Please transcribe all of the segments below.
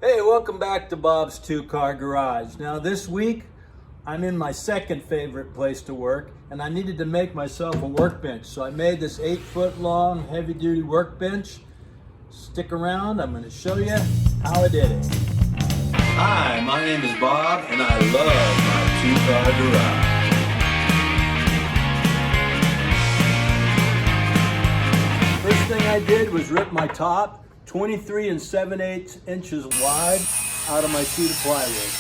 Hey, welcome back to Bob's Two-Car Garage. Now this week, I'm in my second favorite place to work, and I needed to make myself a workbench. So I made this 8-foot long heavy-duty workbench. Stick around, I'm gonna show you how I did it. Hi, my name is Bob, and I love my two-car garage. First thing I did was rip my top 23 7/8 inches wide out of my sheet of plywood.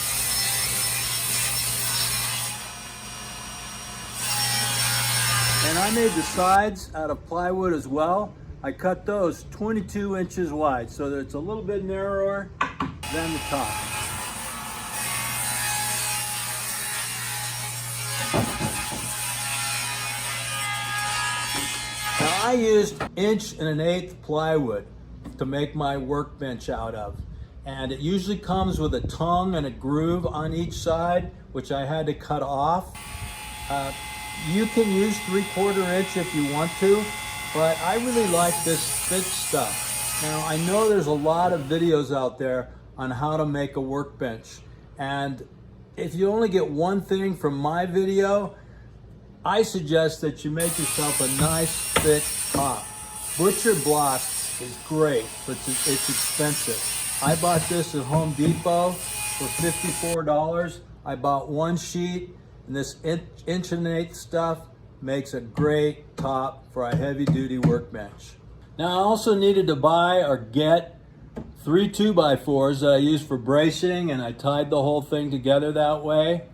And I made the sides out of plywood as well. I cut those 22 inches wide so that it's a little bit narrower than the top. Now I used 1.1 plywood to make my workbench out of. And it usually comes with a tongue and a groove on each side, which I had to cut off. You can use 3/4 inch if you want to, but I really like this thick stuff. Now I know there's a lot of videos out there on how to make a workbench. And if you only get one thing from my video, I suggest that you make yourself a nice thick top. Butcher block is great, but it's expensive. I bought this at Home Depot for $54. I bought one sheet, and this 1.1 stuff makes a great top for a heavy-duty workbench. Now I also needed to buy or get 3 2x4s that I use for bracing, and I tied the whole thing together that way.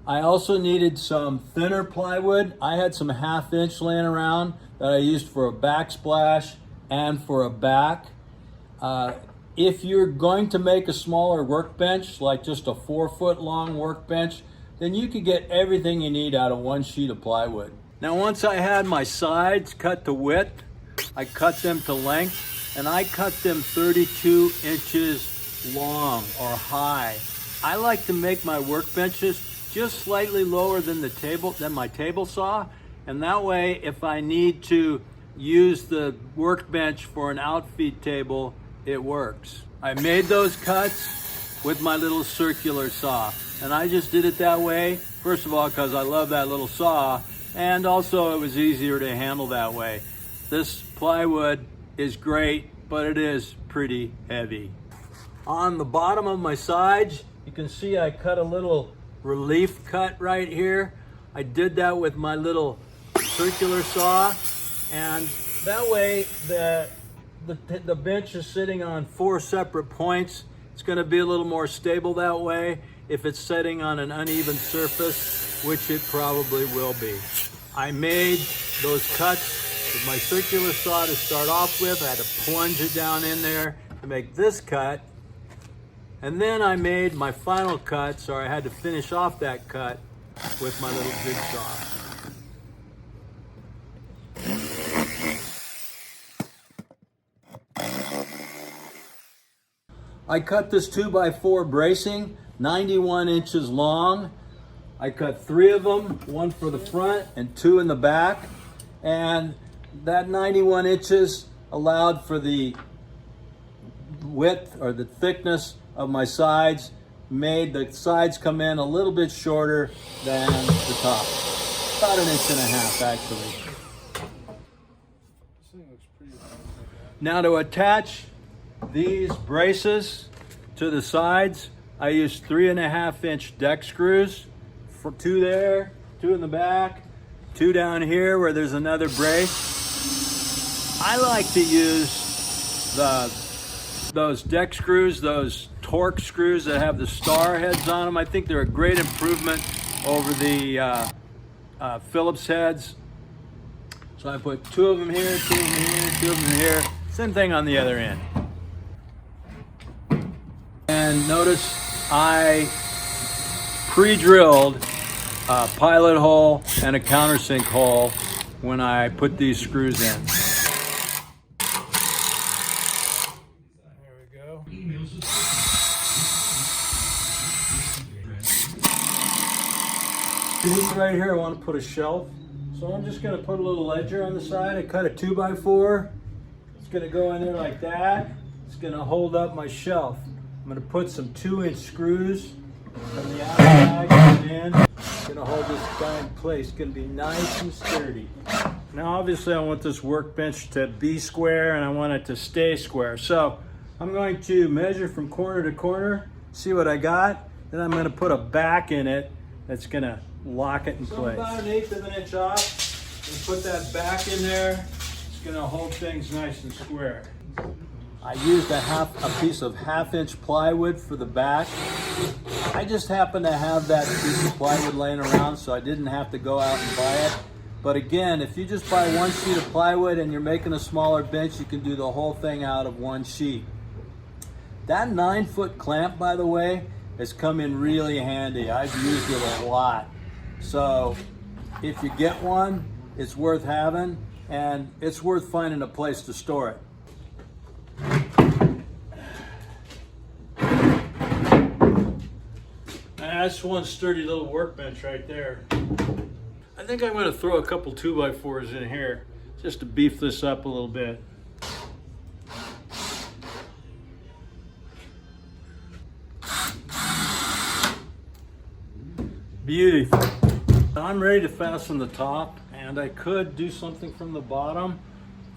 I also needed some thinner plywood. I had some 1/2 inch laying around that I used for a backsplash and for a back. If you're going to make a smaller workbench, like just a 4-foot long workbench, then you could get everything you need out of one sheet of plywood. Now once I had my sides cut to width, I cut them to length, and I cut them 32 inches long or high. I like to make my workbenches just slightly lower than my table saw, and that way if I need to use the workbench for an outfeed table, it works. I made those cuts with my little circular saw, and I just did it that way, first of all because I love that little saw, and also it was easier to handle that way. This plywood is great, but it is pretty heavy. On the bottom of my sides, you can see I cut a little relief cut right here. I did that with my little circular saw, and that way the bench is sitting on 4 separate points. It's going to be a little more stable that way if it's sitting on an uneven surface, which it probably will be. I made those cuts with my circular saw to start off with. I had to plunge it down in there to make this cut, and then I made my final cut, so I had to finish off that cut with my little jigsaw. I cut this 2x4 bracing, 91 inches long. I cut 3 of them, 1 for the front and 2 in the back. And that 91 inches allowed for the width or the thickness of my sides, made the sides come in a little bit shorter than the top. About 1.5 inches actually. Now to attach these braces to the sides, I used 3.5 inch deck screws, for 2 there, 2 in the back, 2 down here where there's another brace. I like to use those deck screws, those torque screws that have the star heads on them. I think they're a great improvement over the Phillips heads. So I put 2 of them here, 2 of them here, 2 of them here. Same thing on the other end. And notice I pre-drilled a pilot hole and a countersink hole when I put these screws in. There we go. Right here I want to put a shelf. So I'm just going to put a little ledger on the side. I cut a 2x4. It's going to go in there like that. It's going to hold up my shelf. I'm going to put some 2-inch screws from the outside going in. It's going to hold this guy in place. It's going to be nice and sturdy. Now obviously I want this workbench to be square and I want it to stay square. So I'm going to measure from corner to corner, see what I got. Then I'm going to put a back in it that's going to lock it in place. About 1/8 of an inch off. And put that back in there. It's going to hold things nice and square. I used a piece of 1/2-inch plywood for the back. I just happened to have that piece of plywood laying around, so I didn't have to go out and buy it. But again, if you just buy 1 sheet of plywood and you're making a smaller bench, you can do the whole thing out of 1 sheet. That 9-foot clamp, by the way, has come in really handy. I've used it a lot. So if you get one, it's worth having, and it's worth finding a place to store it. That's one sturdy little workbench right there. I think I'm going to throw a couple 2x4s in here just to beef this up a little bit. Beautiful. I'm ready to fasten the top, and I could do something from the bottom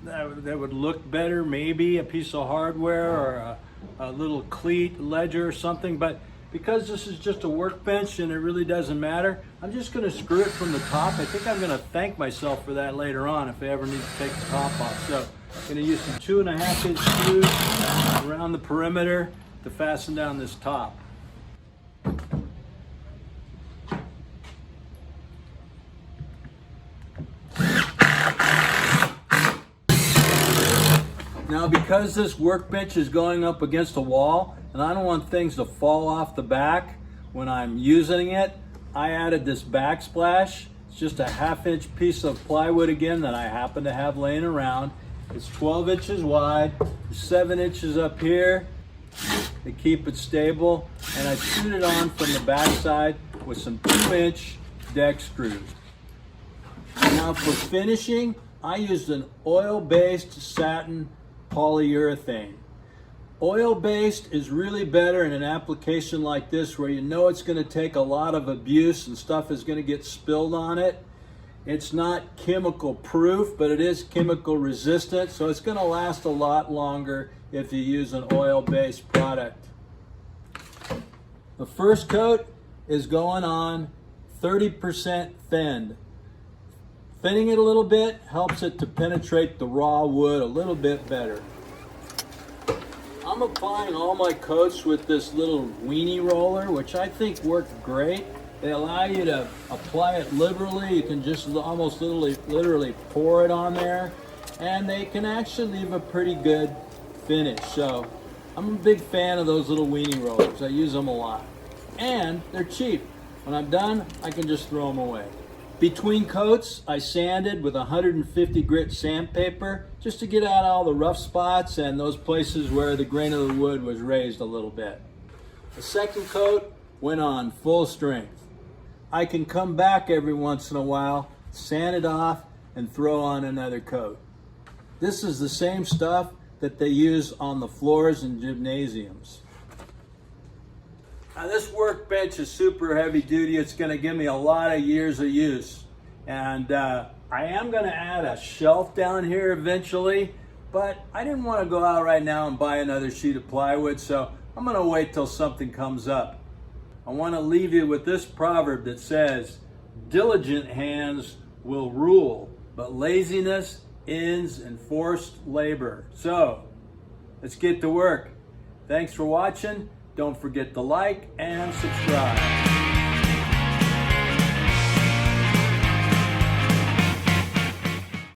that would look better, maybe a piece of hardware or a little cleat, ledger or something, but because this is just a workbench and it really doesn't matter, I'm just going to screw it from the top. I think I'm going to thank myself for that later on if I ever need to take the top off. So I'm going to use some 2.5-inch screws around the perimeter to fasten down this top. Now, because this workbench is going up against a wall and I don't want things to fall off the back when I'm using it, I added this backsplash. It's just a 1/2-inch piece of plywood again that I happen to have laying around. It's 12 inches wide, 7 inches up here to keep it stable, and I screwed it on from the backside with some 2-inch deck screws. Now for finishing, I used an oil-based satin polyurethane. Oil-based is really better in an application like this where you know it's going to take a lot of abuse and stuff is going to get spilled on it. It's not chemical proof, but it is chemical resistant, so it's going to last a lot longer if you use an oil-based product. The first coat is going on 30% thinned. Thinning it a little bit helps it to penetrate the raw wood a little bit better. I'm applying all my coats with this little weenie roller, which I think worked great. They allow you to apply it liberally. You can just almost literally pour it on there, and they can actually leave a pretty good finish. So I'm a big fan of those little weenie rollers. I use them a lot. And they're cheap. When I'm done, I can just throw them away. Between coats, I sanded with 150 grit sandpaper just to get out all the rough spots and those places where the grain of the wood was raised a little bit. The second coat went on full strength. I can come back every once in a while, sand it off, and throw on another coat. This is the same stuff that they use on the floors in gymnasiums. Now this workbench is super heavy duty. It's going to give me a lot of years of use. And I am going to add a shelf down here eventually, but I didn't want to go out right now and buy another sheet of plywood, so I'm going to wait till something comes up. I want to leave you with this proverb that says, diligent hands will rule, but laziness ends in forced labor. So let's get to work. Thanks for watching. Don't forget to like and subscribe.